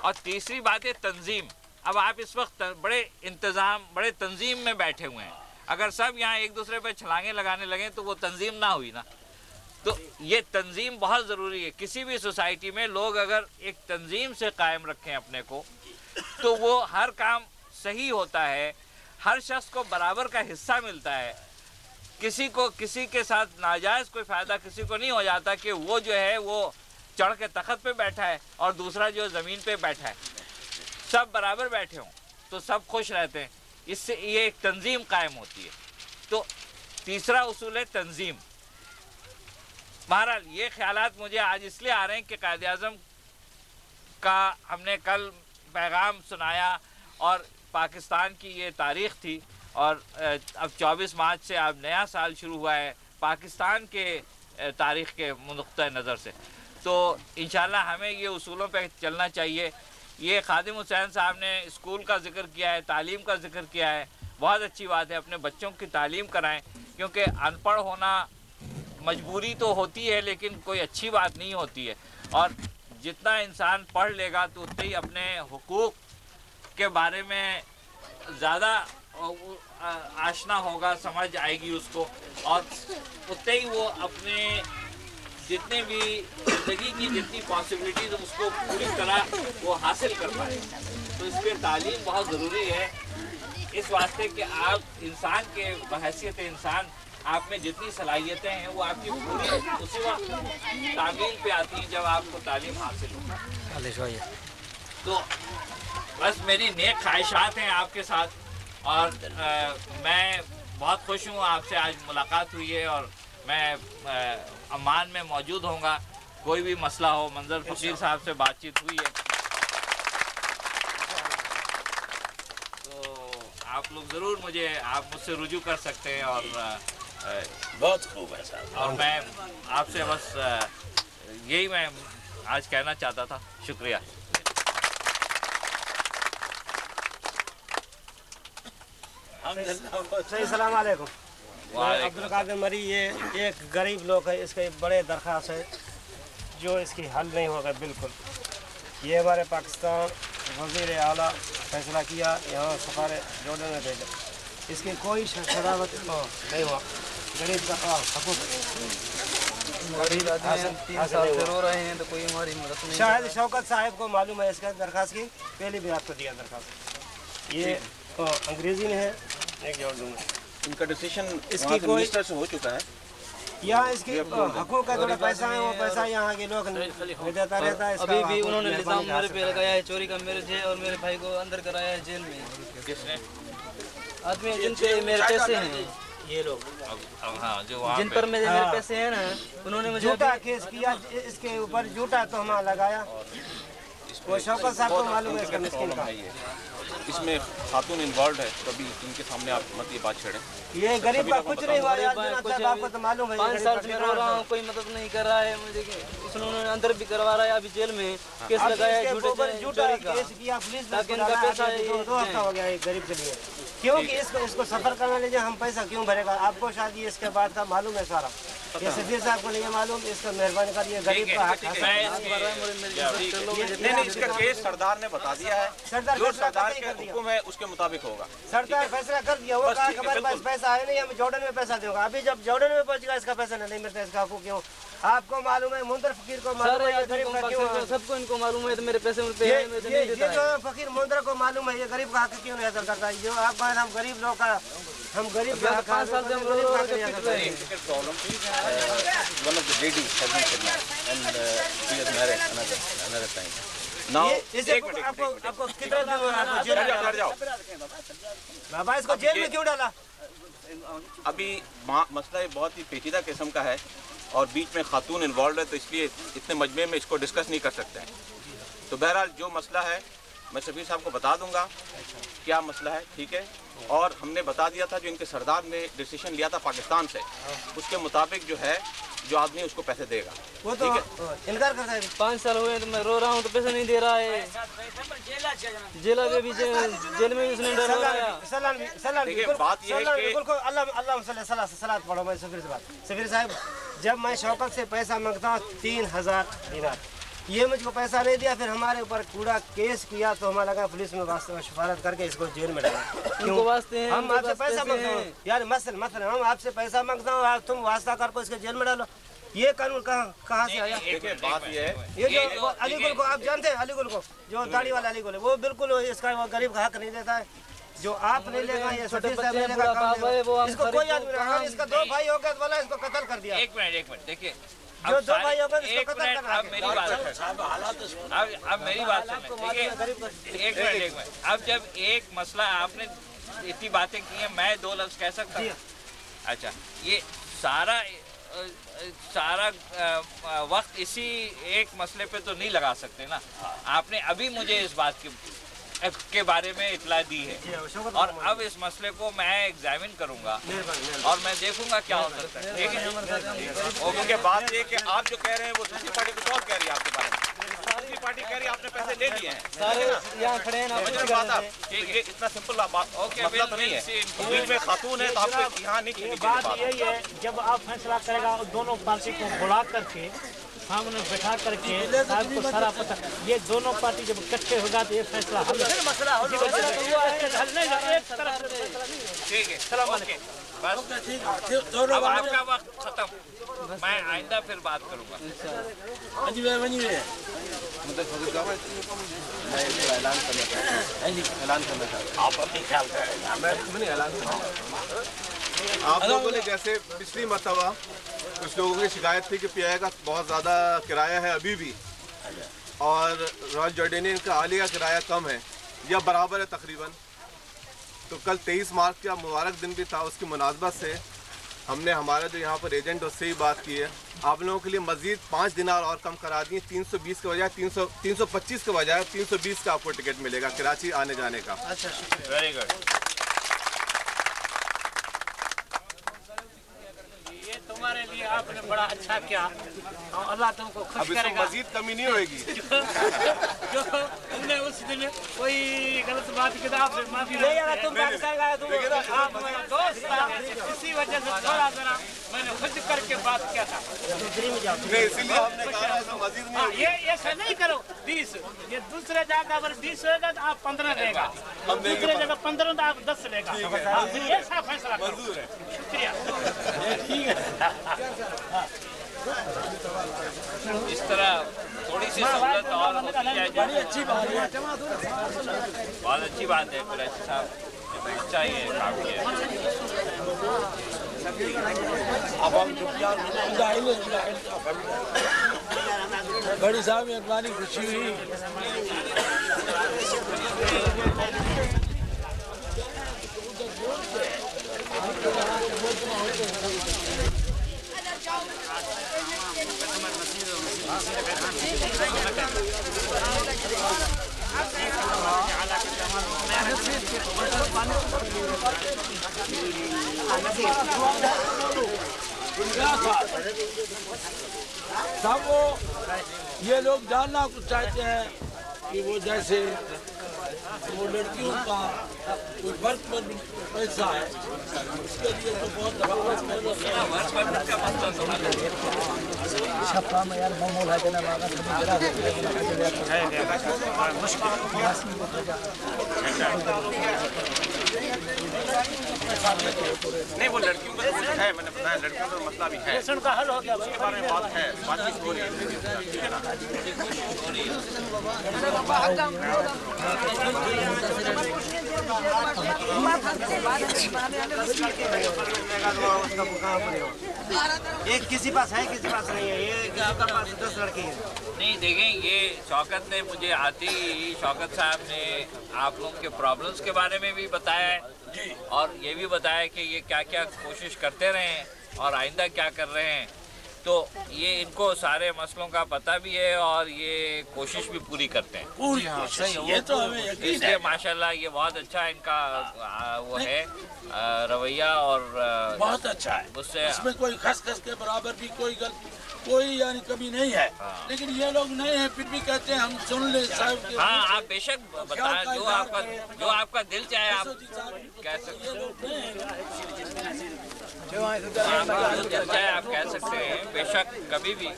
और तीसरी बात है तंजीम। अब आप इस वक्त बड़े तंजीम में बैठे हुए हैं, अगर सब यहाँ एक दूसरे पे छलांगे लगाने लगे तो वो तंजीम ना हुई ना। तो ये तंजीम बहुत ज़रूरी है। किसी भी सोसाइटी में लोग अगर एक तंजीम से कायम रखें अपने को, तो वो हर काम सही होता है, हर शख्स को बराबर का हिस्सा मिलता है, किसी के साथ नाजायज़ कोई फ़ायदा किसी को नहीं हो जाता कि वो जो है वो चढ़ के तख्त पे बैठा है और दूसरा जो ज़मीन पे बैठा है, सब बराबर बैठे हों तो सब खुश रहते हैं। इससे ये एक तंजीम कायम होती है। तो तीसरा उसूल है तंजीम। बहरहाल ये ख्यालात मुझे आज इसलिए आ रहे हैं कि कायद आज़म का हमने कल पैगाम सुनाया और पाकिस्तान की ये तारीख़ थी, और अब 24 मार्च से अब नया साल शुरू हुआ है पाकिस्तान के तारीख़ के नुक्ता नज़र से। तो इंशाल्लाह हमें ये उसूलों पे चलना चाहिए। ये खादिम हुसैन साहब ने स्कूल का जिक्र किया है, तालीम का जिक्र किया है, बहुत अच्छी बात है। अपने बच्चों की तालीम कराएं, क्योंकि अनपढ़ होना मजबूरी तो होती है लेकिन कोई अच्छी बात नहीं होती है। और जितना इंसान पढ़ लेगा तो उतने ही अपने हुकूक के बारे में ज़्यादा आशना होगा, समझ आएगी उसको, और उतने ही वो अपने जितने भी ज़िंदगी की जितनी पॉसिबिलिटीज उसको पूरी तरह वो हासिल कर पाए। तो इसलिए तालीम बहुत ज़रूरी है, इस वास्ते कि आप इंसान के बहैसियत इंसान आप में जितनी सलाहियतें हैं वो आपकी पूरी उसी वक्त तामील पे आती हैं जब आपको तालीम हासिल हो। तो बस मेरी नेक ख्वाहिशात हैं आपके साथ, और मैं बहुत खुश हूँ आपसे आज मुलाकात हुई है, और मैं अम्मान में मौजूद होऊंगा। कोई भी मसला हो, मंजर फ़कीर साहब से बातचीत हुई है तो आप लोग ज़रूर आप मुझसे रुजू कर सकते हैं। और बहुत खूब है साहब। और मैं आपसे बस यही मैं आज कहना चाहता था। शुक्रिया। सलाम वालेकुम। अब्दुल कादिर मरी ये एक गरीब लोग है, इसके बड़े दरख्वास्त है जो इसकी हल नहीं होगा बिल्कुल। ये हमारे पाकिस्तान वज़ीर आला फैसला किया, यहाँ सफारे जॉर्डन में भेजा, इसकी कोई शरावत नहीं हुआ। गरीब का हकूक़ रो रहे हैं तो कोई हमारी मदद नहीं। शायद शौकत साहब को मालूम है इसका दरख्वास्त की, पहले भी आपको दिया दरख्वास्त। ये अंग्रेज़ी में है, एक जोड़ दूँगा। इनका डिसीजन इसकी कोई मिनिस्टर से हो चुका है। यहाँ इसकी हकूक़ का थोड़ा पैसा है, वो पैसा यहाँ के लोग देता रहता है। अभी भी उन्होंने इल्ज़ाम मेरे पे लगाया है, चोरी का मेरे है, और मेरे भाई को अंदर कराया है जेल में। किसने? आदमी जिन पे मेरे पैसे हैं, ये लोग हाँ, जो जिन पर मेरे पैसे हैं ना, उन्होंने मुझे झूठा केस किया, इसके ऊपर झूठा तोहमा लगाया। वो शौकत साहब को मालूम है इसका मिस्किन का। इसमें खातून इन्वॉल्व है, कभी इनके सामने आप मत ये बात छेड़ें। ये गरीब का कुछ नहीं हुआ यार, आपको तो मालूम है। 5 साल से रो रहा हूँ, कोई मदद नहीं कर रहा है मुझे। उन्होंने अंदर भी करवा रहा है, अभी जेल में केस लगाया है झूठा केस किया पुलिस, ताकि इनका पैसा 2 हफ्ता हो गया गरीब के लिए। क्योंकि इसको सफर करने लीजिए, हम पैसा क्यों भरेगा? आपको शायद इसके बाद का मालूम है सारा, ये सफीर साहब को नहीं मालूम। इसका मेहरबानी करिए, गरीब का हक नहीं, इसका केस सरदार ने बता दिया है, जो सरदार के हुक्म है उसके मुताबिक होगा। सरदार फैसला कर दिया, वो कहा हमारे पास पैसा है नहीं, हम जॉर्डन में पैसा देगा। अभी जब जॉर्डन में पहुंचेगा इसका पैसा नहीं मिलता, इसका हकूक क्यों? आपको मालूम है, मुंदर फकीर को मालूम है, गरीब का क्यों? सबको इनको मालूम है, तो मेरे पैसे ये जो फकीर मुंदर को मालूम है, ये गरीब का हक क्यों नहीं हासिल करता? जो आप हम गरीब लोग का, हम गरीब का 5 साल से हम गरीब का One of the ladies has been kidnapped and she has married another time. Now, आपको कितना दिन जाओ। बाबा इसको जेल में क्यों डाला? अभी मसला बहुत ही पेचीदा किस्म का है और बीच में खातून इन्वॉल्व है, तो इसलिए इतने मजमे में इसको डिस्कस नहीं कर सकते हैं। तो बहरहाल जो मसला है मैं सफीर साहब को बता दूंगा क्या मसला है, ठीक है। और हमने बता दिया था जो इनके सरदार ने डिसीजन लिया था पाकिस्तान से, उसके मुताबिक जो है जो आदमी उसको पैसे देगा, वो तो इनकार करता है। 5 साल हुए तो मैं रो रहा हूँ, तो पैसा नहीं दे रहा है। जेल में भी उसने डराया। बात यह है कि अल्लाह सलात पढ़ो। मैं सफीर साहब, जब मैं शौकत से पैसा मांगता हूँ 3000 दिनार, ये मुझको पैसा नहीं दिया, फिर हमारे ऊपर कूड़ा केस किया, तो हमारा लगा पुलिस में वास्ते में सिफारत करके इसको जेल में डाला। क्यों? हम आपसे पैसा मांगता हूँ यार, मतलब हम आपसे पैसा मांगता हूँ, तुम वास्ता कर को इसको जेल में डालो। ये कानून कहाँ से आया? देखिए बात ये है, ये जो अलीगुल को आप जानते हैं, अलीगुल को जो दाढ़ी वाला अलीगुल है, वो बिल्कुल इसका वो गरीब का हक नहीं देता है। जो आप नहीं लेगा, ये सफीर साहब नहीं लेगा, इसको कोई आदमी, अगर इसका 2 भाई हो गए तो बोला इसको कत्ल कर दिया। एक मिनट देखिए, जो 2 भाई हो गए इसको कत्ल कर दिया। अब मेरी बात अब मेरी बात सुनिए, ठीक है? एक मिनट अब जब एक मसला आपने इतनी बातें की हैं, मैं 2 लफ्ज कह सकता हूँ? अच्छा, ये सारा वक्त इसी एक मसले पे तो नहीं लगा सकते ना। आपने अभी मुझे इस बात के बारे में इतला दी है, और अब इस मसले को मैं एग्जामिन करूंगा और मैं देखूंगा क्या हो सकता है। ठीक है? और क्योंकि बात ये कि आप जो कह रहे हैं वो दूसरी पार्टी कुछ और कह रही है आपके बारे में। दूसरी पार्टी कह रही है आपने पैसे ले लिए हैं, सारे यहाँ खड़े हैं ना। ठीक है, इतना सिंपल बात मसला तो नहीं है। बीच में खातून है तो आपको यहाँ नहीं। बात यही है, जब आप फैसला करेगा दोनों पार्टी को बुला करके सामने बैठा करके साहब को सारा पता, ये दोनों पार्टी जब इकट्ठे होगा तो ये फैसला हल नहीं, एक तरफ ठीक है, चलो ओके, बस अब आपका वक्त खत्म, मैं आइंदा फिर बात करूंगा। आप लोगों ने जैसे पिछली मरतबा कुछ लोगों की शिकायत थी कि पीआई का बहुत ज़्यादा किराया है अभी भी, और रॉयल जॉर्डेनियन का हालिया किराया कम है या बराबर है तकरीबन। तो कल 23 मार्च का मुबारक दिन भी था, उसकी मुनासबत से हमने हमारा जो यहाँ पर एजेंट उससे ही बात की है, आप लोगों के लिए मज़ीद 5 दिनार और कम करा दिए। 320 के बजाय 325 के बजाय 320 का आपको टिकट मिलेगा कराची आने जाने का। अच्छा, शुक्रिया। Very good. तुम्हारे लिए आपने बड़ा अच्छा किया, अल्लाह तुमको खुश अब इसमें करेगा। मज़ीद कमी नहीं होगी। जो हमने उस दिन कोई गलत बात की तो आपसे माफी नहीं, अगर तुम बात करेगा तुम आप मेरा दोस्त था, इसी वजह से थोड़ा जरा मैंने खुद करके बात किया था। दूसरी में जाओ। नहीं, इसीलिए हमने कहा इसमें मज़ीद नहीं होगी। ये ऐसा नहीं करो 20, ये दूसरे जगह अगर 20 होगा तो आप 15 देगा, दूसरे जगह 15 तो आप 10 देगा। फिर ऐसा फैसला करो। शुक्रिया। इस तरह थोड़ी सी सहूलत और होती जाए, बड़ी अच्छी बात है। बहुत अच्छी बात है। कुरैशी साहब चाहिए काफी है। बड़ी साहब मेहरबानी, खुशी हुई। सब वो ये लोग जानना कुछ चाहते हैं कि वो जैसे वो लड़कियों का कोई वर्क पर पैसा है, उसके लिए तो बहुत नहीं, वो लड़कियों का तो है, मैंने बताया लड़कियों का मसला भी है, का हल हो गया। इसके बारे में बात है, बातचीत हो रही है, ठीक है ना। एक किसी पास है, किसी पास नहीं है। ये किसी का पास 10 लड़के हैं। नहीं देखें, ये शौकत ने मुझे आते ही शौकत साहब ने आप लोगों के प्रॉब्लम्स के बारे में भी बताया है, और ये भी बताया कि ये क्या क्या कोशिश करते रहे हैं और आइंदा क्या कर रहे हैं। तो ये इनको सारे मसलों का पता भी है और ये कोशिश भी पूरी करते हैं। ये तो हमें यकीन इसलिए है, माशाल्लाह ये बहुत अच्छा इनका वो है रवैया, और बहुत अच्छा है। मुझसे इसमें कोई खस के बराबर भी कोई यानी कमी नहीं है। लेकिन ये लोग नहीं है, फिर भी कहते हैं हम सुन ले साहब के। हाँ, आप बेशक बताएं, जो आपका दिल चाहे आप कह सकते हैं, आप कह सकते हैं बेशक कभी भी।